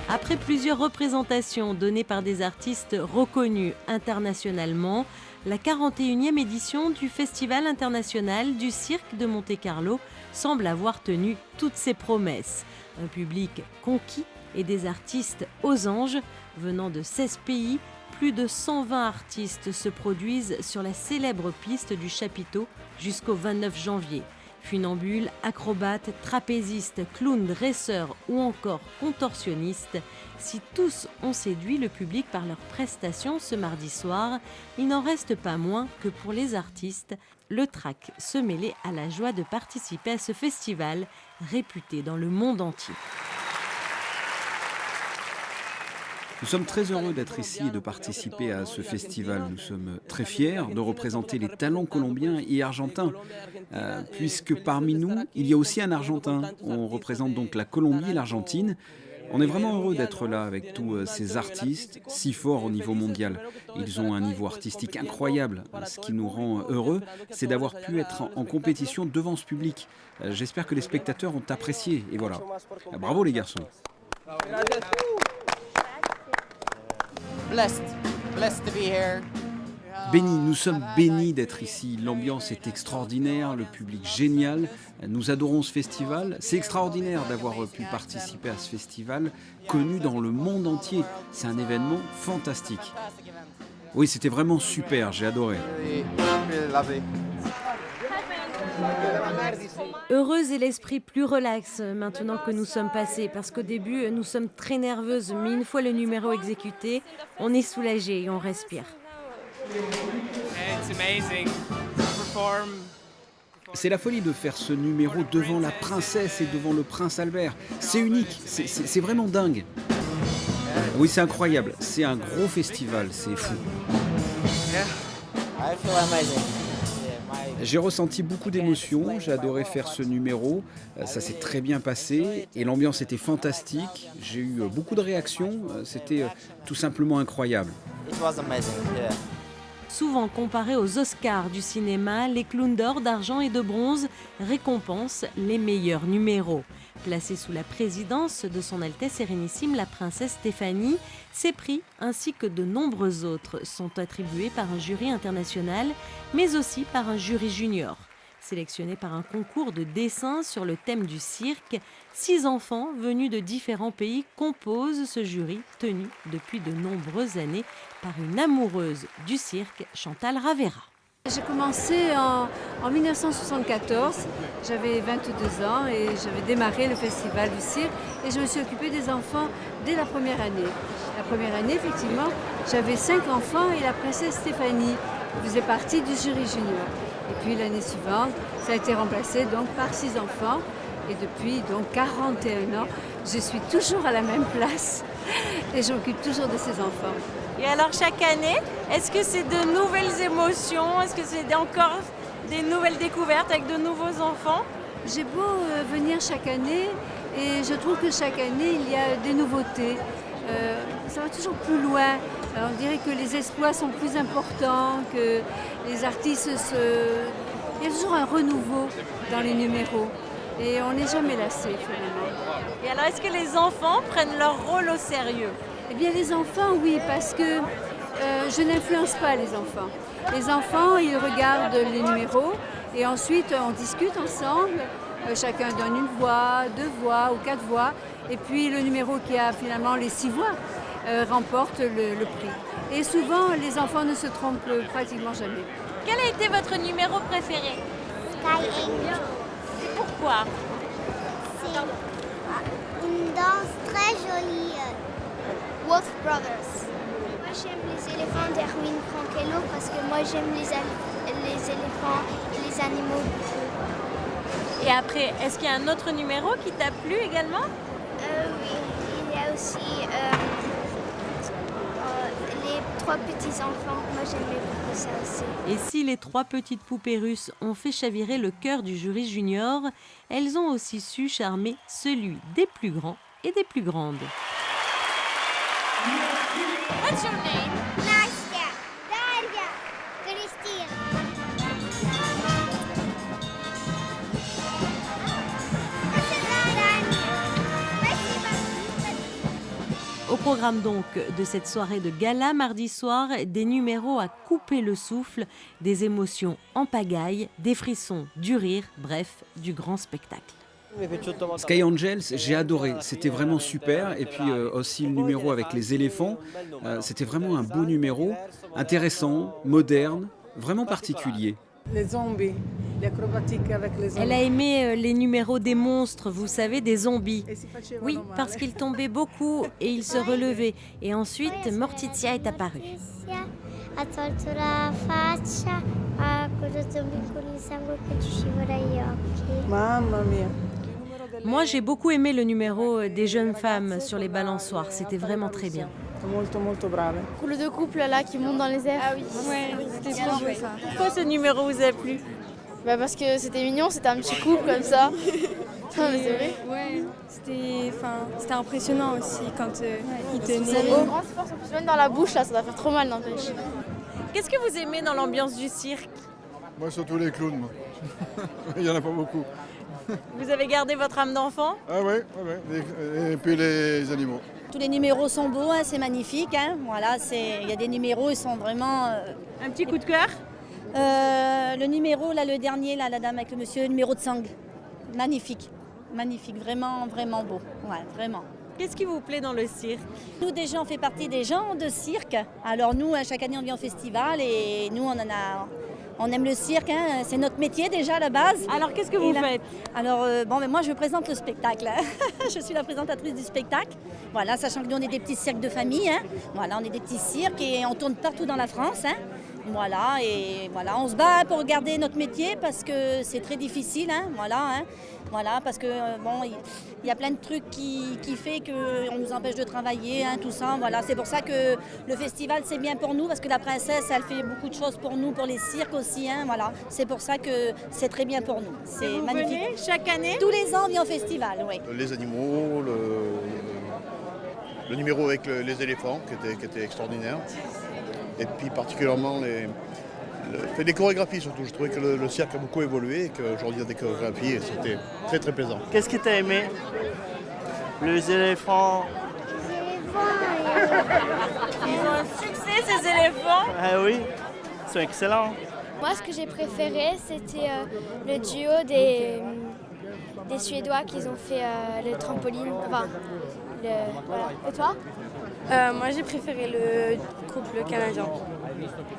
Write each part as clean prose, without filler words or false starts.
Après plusieurs représentations données par des artistes reconnus internationalement, la 41e édition du Festival international du cirque de Monte-Carlo semble avoir tenu toutes ses promesses. Un public conquis et des artistes aux anges venant de 16 pays. Plus de 120 artistes se produisent sur la célèbre piste du chapiteau jusqu'au 29 janvier. Funambules, acrobates, trapézistes, clowns, dresseurs ou encore contorsionnistes, si tous ont séduit le public par leurs prestations ce mardi soir, il n'en reste pas moins que pour les artistes, le trac se mêlait à la joie de participer à ce festival réputé dans le monde entier. Nous sommes très heureux d'être ici et de participer à ce festival. Nous sommes très fiers de représenter les talents colombiens et argentins, puisque parmi nous, il y a aussi un Argentin. On représente donc la Colombie et l'Argentine. On est vraiment heureux d'être là avec tous ces artistes si forts au niveau mondial. Ils ont un niveau artistique incroyable. Ce qui nous rend heureux, c'est d'avoir pu être en compétition devant ce public. J'espère que les spectateurs ont apprécié. Et voilà. Bravo les garçons. Blessed to be here. Bénis, nous sommes bénis d'être ici. L'ambiance est extraordinaire, le public génial. Nous adorons ce festival. C'est extraordinaire d'avoir pu participer à ce festival connu dans le monde entier. C'est un événement fantastique. Oui, c'était vraiment super, j'ai adoré. Heureuse et l'esprit plus relax maintenant que nous sommes passés, parce qu'au début, nous sommes très nerveuses, mais une fois le numéro exécuté, on est soulagé et on respire. C'est la folie de faire ce numéro devant la princesse et devant le prince Albert. C'est unique, c'est vraiment dingue. Oui, c'est incroyable, c'est un gros festival, c'est fou. J'ai ressenti beaucoup d'émotions, j'ai adoré faire ce numéro, ça s'est très bien passé et l'ambiance était fantastique. J'ai eu beaucoup de réactions, c'était tout simplement incroyable. Souvent comparés aux Oscars du cinéma, les clowns d'or, d'argent et de bronze récompensent les meilleurs numéros. Placés sous la présidence de son Altesse Sérénissime la princesse Stéphanie, ces prix, ainsi que de nombreux autres, sont attribués par un jury international, mais aussi par un jury junior. Sélectionnés par un concours de dessin sur le thème du cirque, 6 enfants venus de différents pays composent ce jury tenu depuis de nombreuses années par une amoureuse du cirque, Chantal Ravera. J'ai commencé en 1974, j'avais 22 ans et j'avais démarré le festival du cirque et je me suis occupée des enfants dès la première année. La première année, effectivement, j'avais 5 enfants et la princesse Stéphanie faisait partie du jury junior. Et puis l'année suivante, ça a été remplacé donc par 6 enfants et depuis donc 41 ans, je suis toujours à la même place et je m'occupe toujours de ces enfants. Et alors chaque année, est-ce que c'est de nouvelles émotions? Est-ce que c'est encore des nouvelles découvertes avec de nouveaux enfants? J'ai beau venir chaque année et je trouve que chaque année il y a des nouveautés. Ça va toujours plus loin. Alors, on dirait que les exploits sont plus importants, que les artistes Il y a toujours un renouveau dans les numéros et on n'est jamais lassé finalement. Et alors est-ce que les enfants prennent leur rôle au sérieux? Eh bien les enfants, oui, parce que je n'influence pas les enfants. Les enfants, ils regardent les numéros et ensuite on discute ensemble. Chacun donne une voix, 2 voix ou 4 voix. Et puis le numéro qui a finalement les 6 voix remporte le prix. Et souvent, les enfants ne se trompent pratiquement jamais. Quel a été votre numéro préféré? Sky Angel. Et pourquoi? C'est une danse très jolie. Wolf Brothers. Moi j'aime les éléphants d'Erwin Frankello parce que moi j'aime les éléphants et les animaux du feu. Et après, est-ce qu'il y a un autre numéro qui t'a plu également? Oui, il y a aussi les 3 petits enfants. Moi j'aimais beaucoup ça aussi. Et si les 3 petites poupées russes ont fait chavirer le cœur du jury junior, elles ont aussi su charmer celui des plus grands et des plus grandes. What's your name? Настя, Дарья, Кристина. Спасибо. programme donc de cette soirée de gala mardi soir, des numéros à couper le souffle, des émotions en pagaille, des frissons, du rire, bref, du grand spectacle. Sky Angels, j'ai adoré, c'était vraiment super. Et puis aussi le numéro avec les éléphants, c'était vraiment un beau numéro, intéressant, moderne, vraiment particulier. Les zombies, l'acrobatique avec les zombies. Elle a aimé les numéros des monstres, vous savez, des zombies. Oui, parce qu'ils tombaient beaucoup et ils se relevaient. Et ensuite, Morticia est apparue. Ha tolto la faccia a quello zombie con il sangue che ci scivola agli occhi. Mamma mia. Moi, j'ai beaucoup aimé le numéro des jeunes femmes sur les balançoires. C'était vraiment très bien. Molto molto brave. Le deux couples là qui montent dans les airs. Ah oui, c'était trop beau ça. Pourquoi ce numéro vous a plu? Parce que c'était mignon, c'était un petit couple comme ça. Non mais c'est vrai. Ouais, c'était impressionnant aussi quand ils Ça avait tenaient. une grande force en plus, même dans la bouche là, ça doit faire trop mal n'empêche. Qu'est-ce que vous aimez dans l'ambiance du cirque? Moi, surtout les clowns. Moi. Il n'y en a pas beaucoup. Vous avez gardé votre âme d'enfant? Ah ouais. Et puis les animaux. Tous les numéros sont beaux, hein, c'est magnifique. Hein. Voilà, il y a des numéros, ils sont vraiment... Un petit coup de cœur? le numéro, là, le dernier, là, la dame avec le monsieur, le numéro de sang. Magnifique, vraiment, vraiment beau. Ouais, vraiment. Qu'est-ce qui vous plaît dans le cirque? Nous, déjà, on fait partie des gens de cirque. Alors nous, chaque année, on vient au festival et nous, on aime le cirque. Hein. C'est notre métier déjà à la base. Alors, qu'est-ce que vous faites? Alors, moi, je présente le spectacle. Je suis la présentatrice du spectacle. Voilà, sachant que nous, on est des petits cirques de famille. Hein. Voilà, on est des petits cirques et on tourne partout dans la France. Hein. Voilà, et voilà, on se bat pour garder notre métier parce que c'est très difficile. Hein. Voilà, parce que il y a plein de trucs qui fait qu'on nous empêche de travailler, hein, tout ça. Voilà, c'est pour ça que le festival c'est bien pour nous parce que la princesse elle fait beaucoup de choses pour nous, pour les cirques aussi. Hein, voilà, c'est pour ça que c'est très bien pour nous. C'est Vous magnifique. venez chaque année? Tous les ans on vient au festival, oui. Les animaux, le numéro avec les éléphants qui était extraordinaire. Et puis particulièrement les chorégraphies surtout. Je trouvais que le cirque a beaucoup évolué et qu'aujourd'hui il y a des chorégraphies et c'était très très plaisant. Qu'est-ce que tu as aimé? Les éléphants. Ils ont un succès ces éléphants. Ah oui, ils sont excellents. Moi, ce que j'ai préféré, c'était le duo des Suédois qui ont fait le trampoline. Voilà. Et toi? Moi j'ai préféré le couple canadien.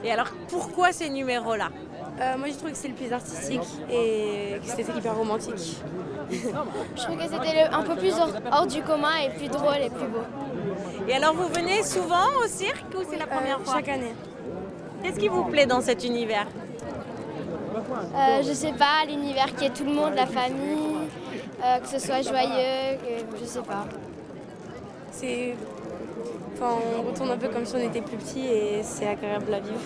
Et alors, pourquoi ces numéros-là? Moi j'ai trouvé que c'était le plus artistique et que c'était hyper romantique. Je trouve que c'était un peu plus hors du commun et plus drôle et plus beau. Et alors, vous venez souvent au cirque ou c'est la première fois? Chaque année. Qu'est-ce qui vous plaît dans cet univers? Je sais pas, l'univers qui est tout le monde, la famille, que ce soit joyeux, je sais pas. On retourne un peu comme si on était plus petit et c'est agréable à vivre.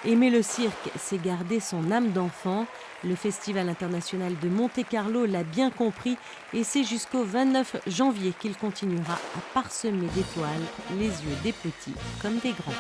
Aimer le cirque, c'est garder son âme d'enfant. Le Festival international de Monte-Carlo l'a bien compris et c'est jusqu'au 29 janvier qu'il continuera à parsemer d'étoiles les yeux des petits comme des grands.